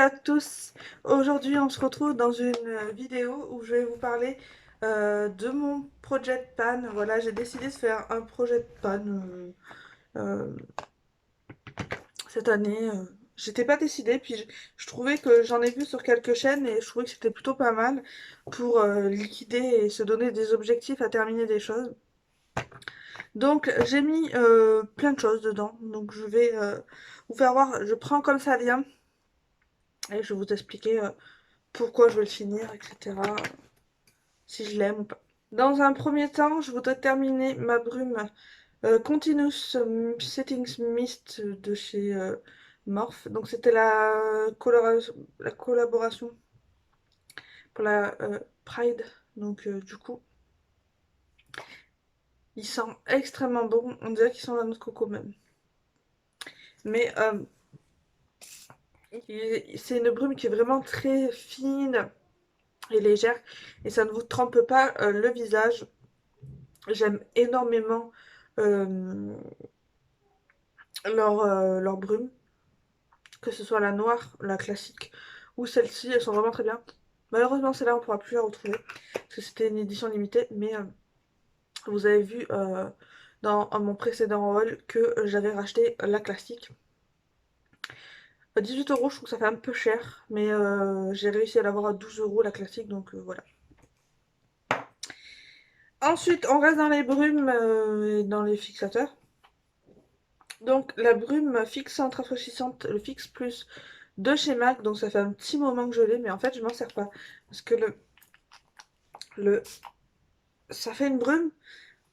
à tous. Aujourd'hui, on se retrouve dans une vidéo où je vais vous parler de mon projet de pan. Voilà, j'ai décidé de faire un projet de pan euh, cette année. J'étais pas décidée, puis je trouvais que j'en ai vu sur quelques chaînes et je trouvais que c'était plutôt pas mal pour liquider et se donner des objectifs à terminer des choses. Donc j'ai mis plein de choses dedans. Donc je vais vous faire voir. Je prends comme ça vient et je vais vous expliquer pourquoi je veux le finir, etc. Si je l'aime ou pas. Dans un premier temps, je voudrais terminer ma brume Continuous Settings Mist de chez Morphe. Donc c'était la collaboration pour la Pride. Donc du coup, il sent extrêmement bon. On dirait qu'il sent la noix de coco même. Mais c'est une brume qui est vraiment très fine et légère. Et ça ne vous trempe pas le visage. J'aime énormément euh, leur brume, que ce soit la noire, la classique, ou celle-ci, elles sont vraiment très bien. Malheureusement, celle-là, on ne pourra plus la retrouver, parce que c'était une édition limitée, mais vous avez vu dans mon précédent haul que j'avais racheté la classique. 18 €, je trouve que ça fait un peu cher, mais j'ai réussi à l'avoir à 12 € la classique, donc voilà. Ensuite, on reste dans les brumes et dans les fixateurs. Donc la brume fixante rafraîchissante, le Fix Plus de chez MAC, donc ça fait un petit moment que je l'ai, mais en fait je m'en sers pas. Parce que le ça fait une brume,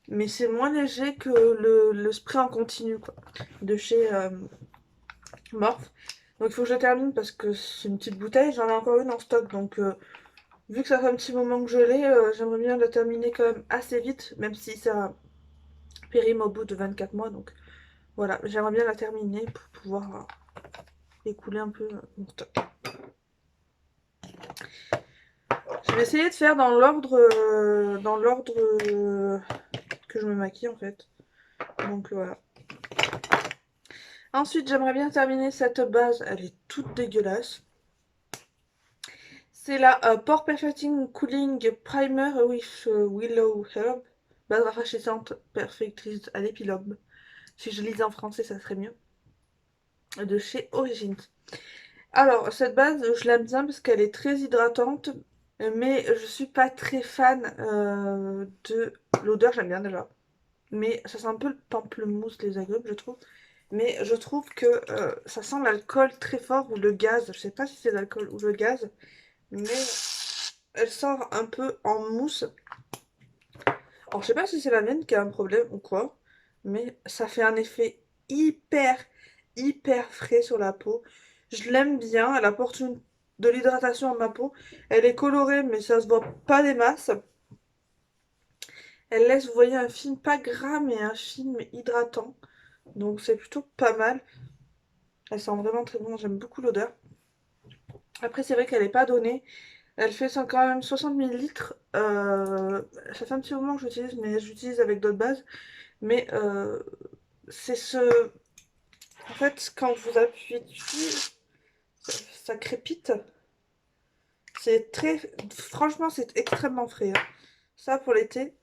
mais c'est moins léger que le spray en continu, quoi, de chez Morphe. Donc il faut que je termine parce que c'est une petite bouteille, j'en ai encore une en stock, donc vu que ça fait un petit moment que je l'ai, j'aimerais bien la terminer quand même assez vite, même si ça périme au bout de 24 mois, donc voilà, j'aimerais bien la terminer pour pouvoir écouler un peu mon stock. Je vais essayer de faire dans l'ordre que je me maquille en fait. Donc voilà. Ensuite, j'aimerais bien terminer cette base. Elle est toute dégueulasse. C'est la Pore Perfecting Cooling Primer with Willow Herb. Base rafraîchissante perfectrice à l'épilobe. Si je lisais en français, ça serait mieux. De chez Origins. Alors, cette base, je l'aime bien parce qu'elle est très hydratante. Mais je suis pas très fan de l'odeur, j'aime bien déjà. Mais ça sent un peu le pamplemousse, les agrumes, je trouve. Mais je trouve que ça sent l'alcool très fort ou le gaz. Je sais pas si c'est l'alcool ou le gaz, mais elle sort un peu en mousse. Alors je sais pas si c'est la mienne qui a un problème ou quoi, mais ça fait un effet hyper frais sur la peau. Je l'aime bien, elle apporte de l'hydratation à ma peau. Elle est colorée, mais ça se voit pas des masses. Elle laisse, vous voyez, un film pas gras, mais un film hydratant. Donc c'est plutôt pas mal. Elle sent vraiment très bon, j'aime beaucoup l'odeur. Après, c'est vrai qu'elle n'est pas donnée. Elle fait quand même 60 millilitres. Ça fait un petit moment que j'utilise, mais j'utilise avec d'autres bases. Mais c'est ce... En fait, quand vous appuyez dessus, ça crépite. C'est très... Franchement, c'est extrêmement frais, hein. Ça, pour l'été,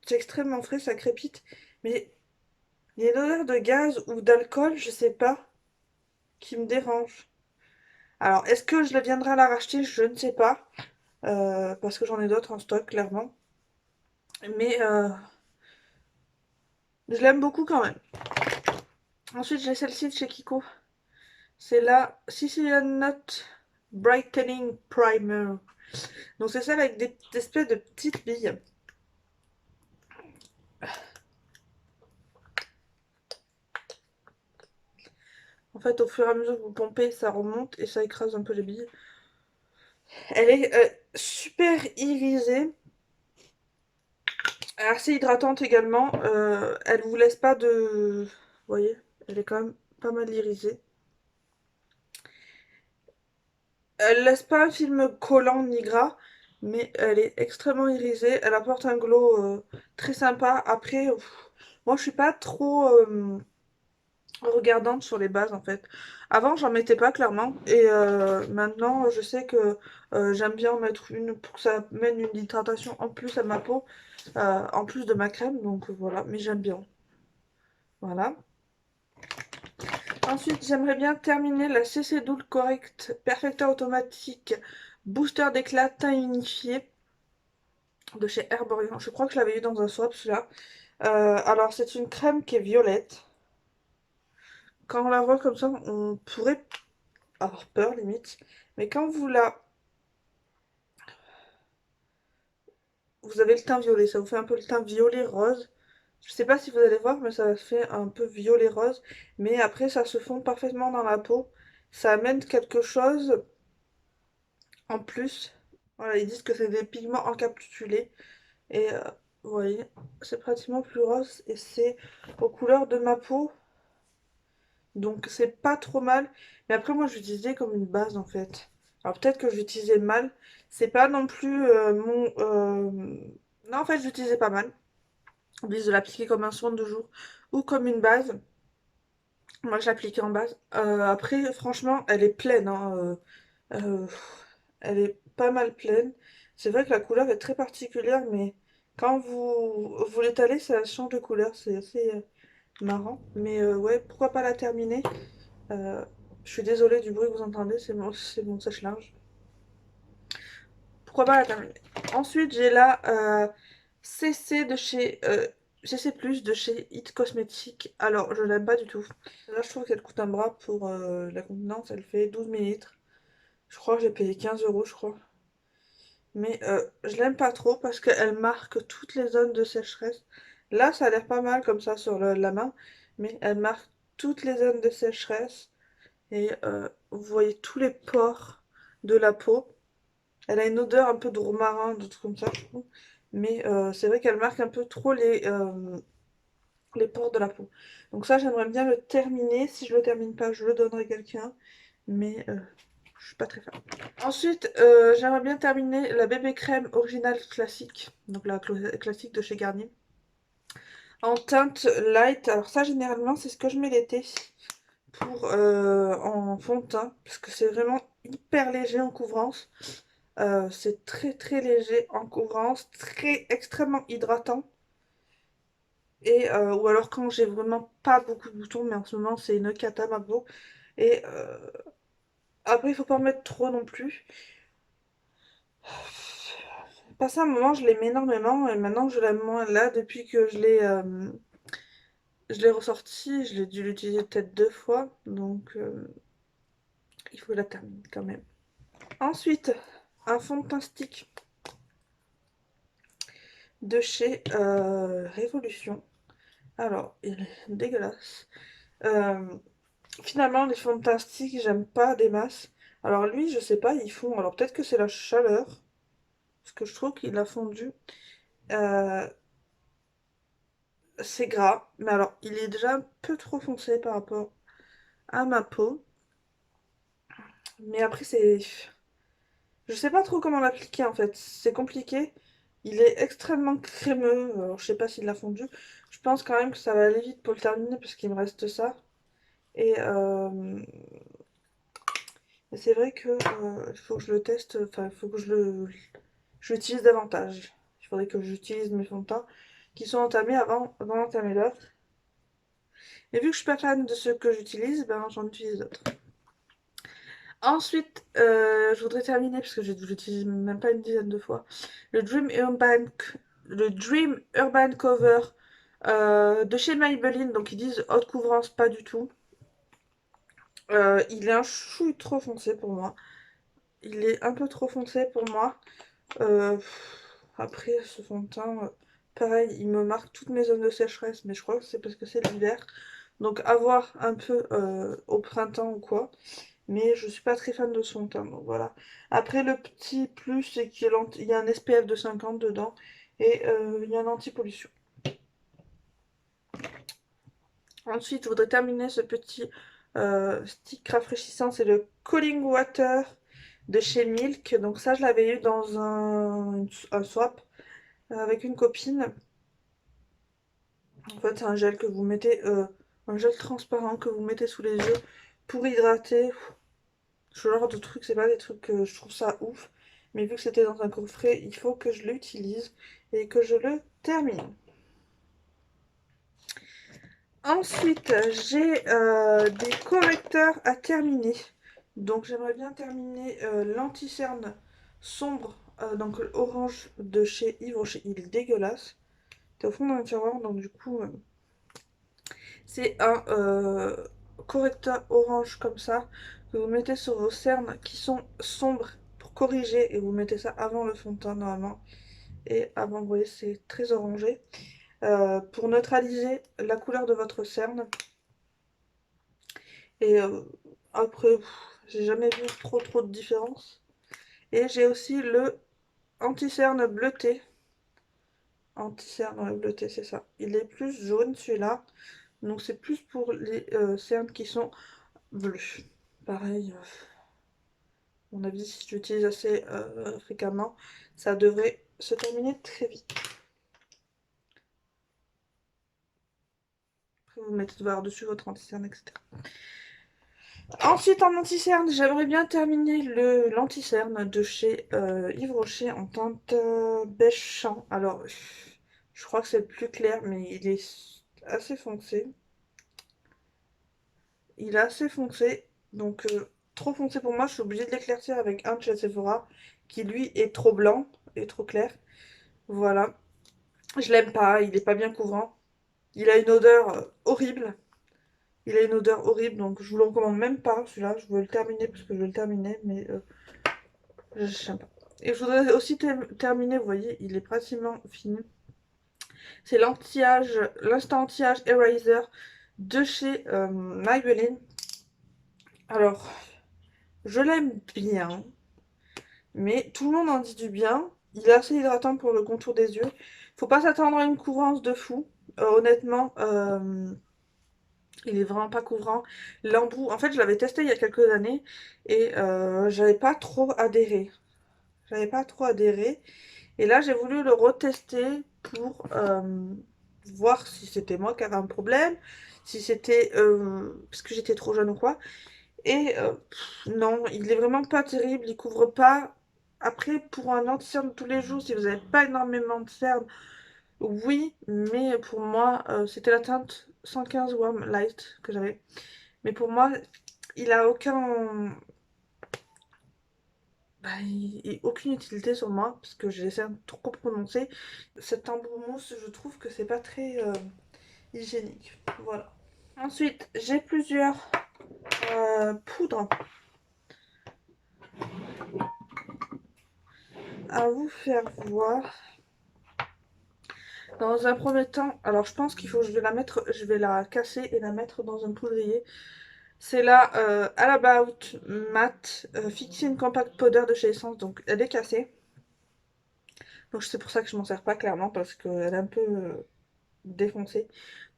c'est extrêmement frais, ça crépite. Mais il y a une odeur de gaz ou d'alcool, je sais pas, qui me dérange. Alors, est-ce que je viendrai la racheter? Je ne sais pas. Parce que j'en ai d'autres en stock, clairement. Mais je l'aime beaucoup quand même. Ensuite, j'ai celle-ci de chez Kiko. C'est la Sicilian Nut Brightening Primer. Donc c'est ça avec des espèces de petites billes. En fait, au fur et à mesure que vous pompez, ça remonte et ça écrase un peu les billes. Elle est super irisée, assez hydratante également. Elle vous laisse pas de... Vous voyez, elle est quand même pas mal irisée. Elle laisse pas un film collant ni gras, mais elle est extrêmement irisée. Elle apporte un glow très sympa. Après, moi je suis pas trop regardante sur les bases en fait. Avant j'en mettais pas clairement et maintenant je sais que j'aime bien en mettre une pour que ça mène une hydratation en plus à ma peau, en plus de ma crème, donc voilà, mais j'aime bien. Voilà. Ensuite j'aimerais bien terminer la CC Double Correct Perfecteur Automatique Booster d'éclat teint unifié de chez Herborian. Je crois que je l'avais eu dans un swap celui-là. Alors c'est une crème qui est violette. Quand on la voit comme ça, on pourrait avoir peur limite. Mais quand vous avez le teint violet, ça vous fait un peu le teint violet rose. Je sais pas si vous allez voir, mais ça fait un peu violet rose. Mais après, ça se fond parfaitement dans la peau. Ça amène quelque chose en plus. Voilà, ils disent que c'est des pigments encapsulés. Et vous voyez, c'est pratiquement plus rose. Et c'est aux couleurs de ma peau. Donc c'est pas trop mal. Mais après moi je l'utilisais comme une base en fait. Alors peut-être que je l'utilisais mal. C'est pas non plus mon... Non en fait je l'utilisais pas mal. On dit de l'appliquer comme un soin de jour ou comme une base. Moi je l'appliquais en base. Après franchement elle est pleine, hein, euh, elle est pas mal pleine. C'est vrai que la couleur est très particulière mais quand vous l'étalez ça change de couleur. C'est assez marrant. Mais ouais pourquoi pas la terminer. Euh, je suis désolée du bruit que vous entendez, c'est mon sèche-linge. Pourquoi pas la terminer. Ensuite, j'ai la CC de chez CC Plus de chez It Cosmetics. Alors, je l'aime pas du tout. Là, je trouve qu'elle coûte un bras pour la contenance. Elle fait 12 millilitres. Je crois que j'ai payé 15 euros, je crois. Mais je l'aime pas trop parce qu'elle marque toutes les zones de sécheresse. Là, ça a l'air pas mal comme ça sur la main. Mais elle marque toutes les zones de sécheresse. Et vous voyez tous les pores de la peau. Elle a une odeur un peu de romarin, de trucs comme ça, je trouve. Mais c'est vrai qu'elle marque un peu trop les pores de la peau. Donc ça, j'aimerais bien le terminer. Si je le termine pas, je le donnerai à quelqu'un. Mais je suis pas très fan. Ensuite, j'aimerais bien terminer la bébé crème originale classique. Donc la classique de chez Garnier. En teinte light. Alors ça, généralement, c'est ce que je mets l'été. Pour en fond de teint parce que c'est vraiment hyper léger en couvrance. C'est très très léger en couvrance, très extrêmement hydratant. Et ou alors quand j'ai vraiment pas beaucoup de boutons, mais en ce moment c'est une cata ma peau. Et après il faut pas en mettre trop non plus. Passé un moment je l'aimais énormément et maintenant je l'aime moins. Là depuis que je l'ai ressorti, je l'ai dû l'utiliser peut-être 2 fois, donc il faut la terminer quand même. Ensuite, un fond de teint stick de chez Révolution. Alors, il est dégueulasse. Euh, Finalement, les fonds de teint stick, j'aime pas des masses. Alors lui, je sais pas, ils font... Alors peut-être que c'est la chaleur, parce que je trouve qu'il a fondu. Euh, c'est gras, mais alors il est déjà un peu trop foncé par rapport à ma peau. Mais après, c'est... Je sais pas trop comment l'appliquer en fait, c'est compliqué. Il est extrêmement crémeux, alors je sais pas s'il l'a fondu. Je pense quand même que ça va aller vite pour le terminer parce qu'il me reste ça. Et c'est vrai que il faut que je le teste, enfin il faut que je l'utilise davantage. Il faudrait que j'utilise mes fonds de teint qui sont entamés avant d'entamer l'autre. Et vu que je suis pas fan de ceux que j'utilise, ben j'en utilise d'autres. Ensuite, je voudrais terminer, parce que je l'utilise même pas une dizaine de fois, le Dream Urban Cover de chez Maybelline. Donc ils disent haute couvrance, pas du tout. Il est un chouille trop foncé pour moi. Il est un peu trop foncé pour moi. Euh, Après, ce fond de teint, pareil, il me marque toutes mes zones de sécheresse, mais je crois que c'est parce que c'est l'hiver. Donc à voir un peu au printemps ou quoi. Mais je suis pas très fan de son teint, donc voilà. Après, le petit plus, c'est qu'il y a un SPF de 50 dedans et il y a un anti-pollution. Ensuite, je voudrais terminer ce petit stick rafraîchissant, c'est le Cooling Water de chez Milk. Donc ça, je l'avais eu dans un swap avec une copine. En fait, c'est un gel que vous mettez un gel transparent que vous mettez sous les yeux pour hydrater. Ce genre de trucs, c'est pas des trucs que je trouve ça ouf, mais vu que c'était dans un coffret, il faut que je l'utilise et que je le termine. Ensuite, j'ai des correcteurs à terminer. Donc j'aimerais bien terminer l'anti-cerne sombre, donc orange de chez Yves Rocher. Il est dégueulasse. C'est au fond d'un tiroir, donc du coup, c'est un correcteur orange comme ça que vous mettez sur vos cernes qui sont sombres pour corriger et vous mettez ça avant le fond de teint normalement. Et avant, vous voyez, c'est très orangé. Pour neutraliser la couleur de votre cerne. Et après, j'ai jamais vu trop de différence. Et j'ai aussi le anti-cerne bleuté. Anti-cerne bleuté, c'est ça. Il est plus jaune celui-là. Donc c'est plus pour les cernes qui sont bleus. Pareil, à mon avis, si j'utilise assez fréquemment, ça devrait se terminer très vite. Après, vous mettez par-dessus votre anti-cerne, etc. Ensuite, en anti-cerne, j'aimerais bien terminer l'anti-cerne de chez Yves Rocher en teinte beige champ. Alors, je crois que c'est le plus clair, mais il est assez foncé. Il est assez foncé, donc trop foncé pour moi. Je suis obligée de l'éclaircir avec un de chez Sephora, qui lui est trop blanc et trop clair. Voilà. Je l'aime pas, il est pas bien couvrant. Il a une odeur horrible. Il a une odeur horrible, donc je vous le recommande même pas, celui-là. Je veux le terminer parce que je veux le terminer, mais j'aime pas. Et je voudrais aussi terminer, vous voyez, il est pratiquement fini. C'est l'anti-âge, l'instant anti-âge eraser de chez Maybelline. Alors, je l'aime bien, mais tout le monde en dit du bien. Il est assez hydratant pour le contour des yeux. Faut pas s'attendre à une couvrance de fou. Honnêtement, il est vraiment pas couvrant. L'embout, en fait, je l'avais testé il y a quelques années et j'avais pas trop adhéré. J'avais pas trop adhéré. Et là, j'ai voulu le retester pour voir si c'était moi qui avais un problème, si c'était parce que j'étais trop jeune ou quoi. Et non, il est vraiment pas terrible, il couvre pas. Après, pour un anti-cerne de tous les jours, si vous n'avez pas énormément de cernes, oui, mais pour moi, c'était la teinte 115 Warm Light que j'avais. Mais pour moi, il a aucun, aucune utilité sur moi, parce que j'ai les cernes trop prononcées. Cet embout mousse, je trouve que c'est pas très hygiénique. Voilà. Ensuite, j'ai plusieurs poudres à vous faire voir. Dans un premier temps, alors je pense qu'il faut que je vais la casser et la mettre dans un poudrier. C'est la All About Matte Fixing Compact Powder de chez Essence, donc elle est cassée. Donc c'est pour ça que je m'en sers pas clairement, parce qu'elle est un peu défoncée.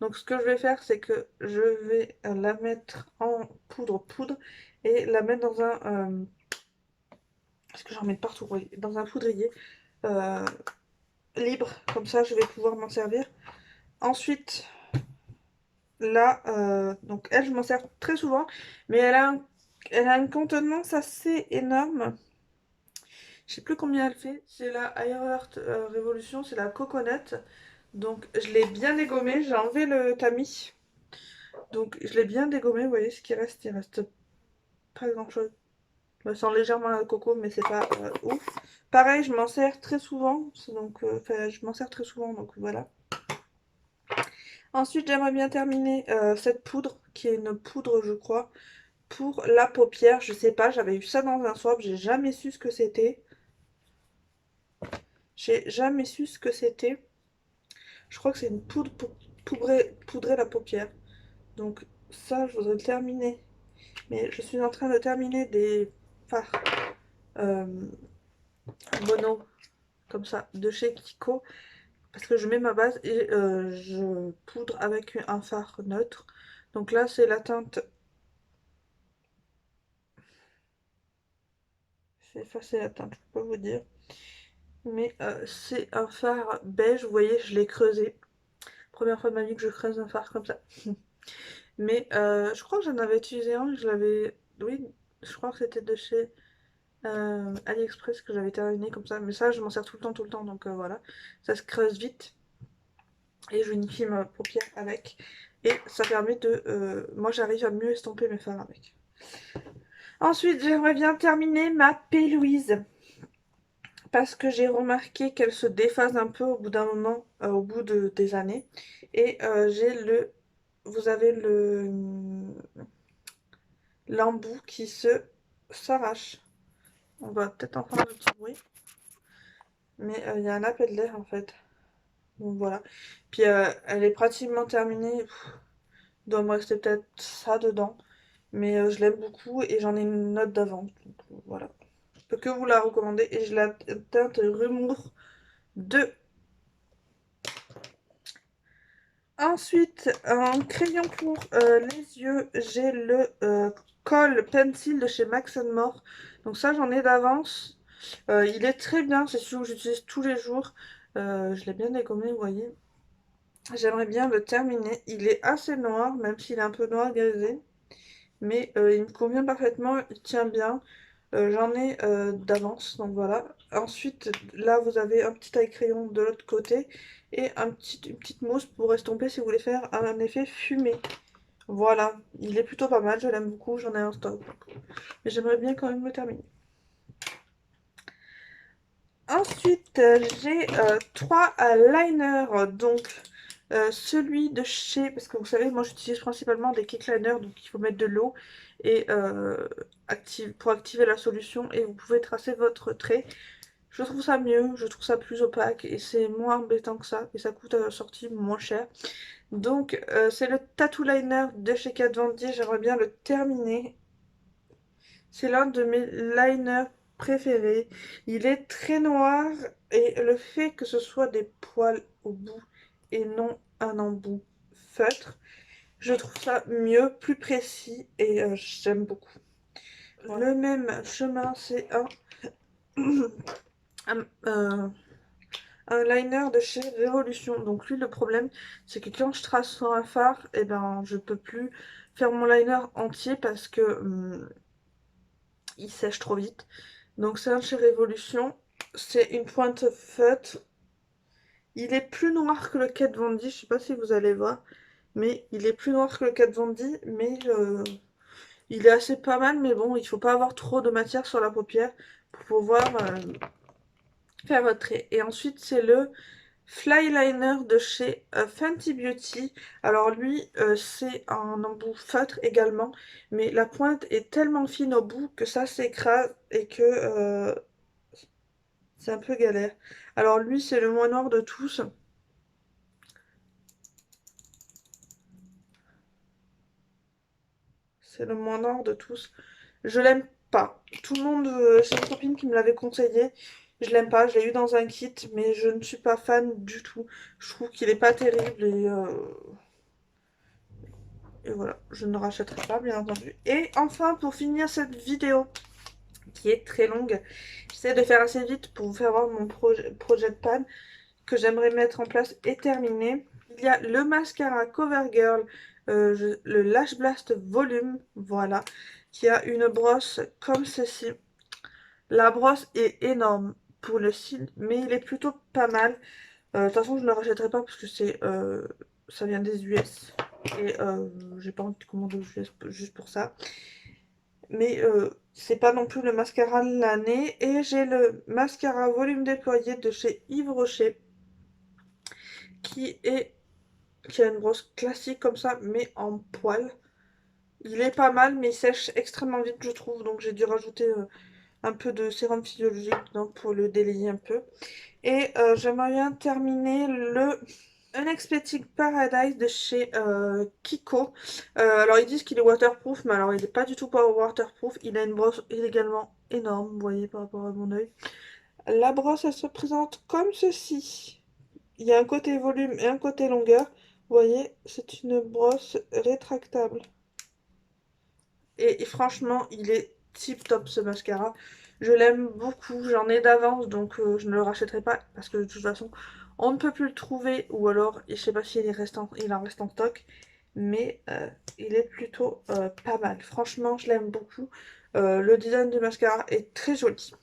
Donc ce que je vais faire, c'est que je vais la mettre en poudre et la mettre dans un... parce que j'en mets partout, oui, dans un poudrier euh, libre, comme ça je vais pouvoir m'en servir. Ensuite, là, donc elle, je m'en sers très souvent, mais elle a une contenance assez énorme. Je sais plus combien elle fait. C'est la Higher Earth Revolution, c'est la coconut. Donc je l'ai bien dégommée, j'ai enlevé le tamis. Donc je l'ai bien dégommé, vous voyez ce qui reste, il reste pas grand chose. Ça sent légèrement la coco, mais c'est pas ouf. Pareil, je m'en sers très souvent, donc je m'en sers très souvent, donc voilà. Ensuite, j'aimerais bien terminer cette poudre, qui est une poudre, je crois, pour la paupière. Je sais pas, j'avais eu ça dans un swap, j'ai jamais su ce que c'était. J'ai jamais su ce que c'était. Je crois que c'est une poudre pour poudrer la paupière. Donc ça, je voudrais le terminer. Mais je suis en train de terminer des fards euh, mono, comme ça, de chez Kiko. Parce que je mets ma base et je poudre avec un fard neutre. Donc là, c'est la teinte... C'est effacé la teinte, je peux pas vous dire. Mais c'est un fard beige, vous voyez, je l'ai creusé. Première fois de ma vie que je creuse un fard comme ça. Mais je crois que j'en avais utilisé un, je l'avais... Oui, je crois que c'était de chez AliExpress que j'avais terminé comme ça. Mais ça, je m'en sers tout le temps, donc voilà. Ça se creuse vite et je unifie ma paupière avec. Et ça permet de... moi, j'arrive à mieux estomper mes fards avec. Ensuite, j'aimerais bien terminer ma P. Louise. Parce que j'ai remarqué qu'elle se déphase un peu au bout d'un moment, au bout des années. Et j'ai le... Vous avez l'embout qui s'arrache. On va peut-être entendre un petit bruit. Mais il y a un appel d'air en fait. Donc voilà. Puis elle est pratiquement terminée. Il doit me rester peut-être ça dedans. Mais je l'aime beaucoup et j'en ai une note d'avance. Donc voilà. Je peux que vous la recommander. Et je la teinte Rumour 2. Ensuite, un crayon pour les yeux, j'ai le Kohl Pencil de chez Max More. Donc ça, j'en ai d'avance. Il est très bien, c'est celui que j'utilise tous les jours. Je l'ai bien dégommé, vous voyez. J'aimerais bien le terminer. Il est assez noir, même s'il est un peu noir grisé. Mais il me convient parfaitement, il tient bien. J'en ai d'avance, donc voilà. Ensuite, là, vous avez un petit taille-crayon de l'autre côté et une petite mousse pour estomper si vous voulez faire un effet fumé. Voilà, il est plutôt pas mal, je l'aime beaucoup, j'en ai un stock. Mais j'aimerais bien quand même le terminer. Ensuite, j'ai trois liners, donc celui de chez, parce que vous savez, moi j'utilise principalement des cake liners, donc il faut mettre de l'eau et pour activer la solution et vous pouvez tracer votre trait. Je trouve ça mieux, je trouve ça plus opaque et c'est moins embêtant que ça et ça coûte à la sortie moins cher. Donc c'est le Tattoo Liner de chez Kat Von D, j'aimerais bien le terminer. C'est l'un de mes liners préférés. Il est très noir et le fait que ce soit des poils au bout et non un embout feutre, je trouve ça mieux, plus précis et j'aime beaucoup. Le même chemin, c'est un, un liner de chez Révolution. Donc lui, le problème, c'est que quand je trace sur un fard, et ben, je peux plus faire mon liner entier parce que il sèche trop vite. Donc c'est un chez Révolution. C'est une pointe feutre. Il est plus noir que le Kat Von D. Je sais pas si vous allez voir. Mais il est plus noir que le Kat Von D. Mais il est assez pas mal. Mais bon, il faut pas avoir trop de matière sur la paupière pour pouvoir faire votre trait. Et ensuite, c'est le Flyliner de chez Fenty Beauty. Alors lui, c'est un embout feutre également, mais la pointe est tellement fine au bout que ça s'écrase et que c'est un peu galère. Alors lui, c'est le moins noir de tous. C'est le moins noir de tous. Je l'aime pas. Tout le monde, c'est une copine qui me l'avait conseillé. Je l'aime pas, je l'ai eu dans un kit, mais je ne suis pas fan du tout. Je trouve qu'il est pas terrible et voilà, je ne rachèterai pas, bien entendu. Et enfin, pour finir cette vidéo, qui est très longue, j'essaie de faire assez vite pour vous faire voir mon projet de pan que j'aimerais mettre en place et terminer. Il y a le mascara CoverGirl, le Lash Blast Volume, voilà, qui a une brosse comme ceci. La brosse est énorme pour le cil, mais il est plutôt pas mal. De toute façon, je ne le rachèterai pas parce que ça vient des US. Et j'ai pas envie de commander aux US juste pour ça. Mais c'est pas non plus le mascara de l'année. Et j'ai le mascara volume déployé de chez Yves Rocher. Qui a une brosse classique comme ça, mais en poil. Il est pas mal, mais il sèche extrêmement vite, je trouve. Donc j'ai dû rajouter un peu de sérum physiologique dedans pour le délayer un peu. Et j'aimerais bien terminer le Unexpected Paradise de chez Kiko. Alors ils disent qu'il est waterproof, mais alors il n'est pas du tout pas waterproof. Il a une brosse également énorme, vous voyez par rapport à mon oeil. La brosse, elle se présente comme ceci. Il y a un côté volume et un côté longueur. Vous voyez, c'est une brosse rétractable. Et franchement, il est tip top ce mascara. Je l'aime beaucoup, j'en ai d'avance, donc je ne le rachèterai pas parce que de toute façon, on ne peut plus le trouver ou alors, je sais pas s'il il en reste en stock. mais il est plutôt pas mal. Franchement, je l'aime beaucoup. Le design du mascara est très joli.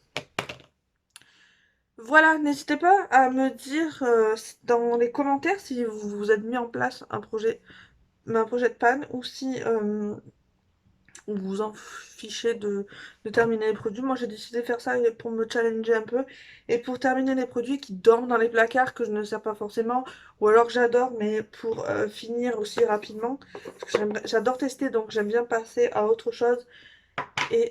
Voilà, n'hésitez pas à me dire dans les commentaires si vous avez mis en place un projet de panne ou si vous vous en fichez de terminer les produits. Moi j'ai décidé de faire ça pour me challenger un peu et pour terminer les produits qui dorment dans les placards que je ne sers pas forcément ou alors que j'adore mais pour finir aussi rapidement. Parce que j'adore tester donc j'aime bien passer à autre chose et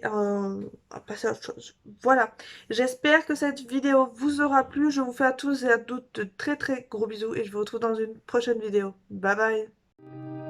passer à autre chose. Voilà, j'espère que cette vidéo vous aura plu. Je vous fais à tous et à toutes de très très gros bisous et je vous retrouve dans une prochaine vidéo. Bye bye.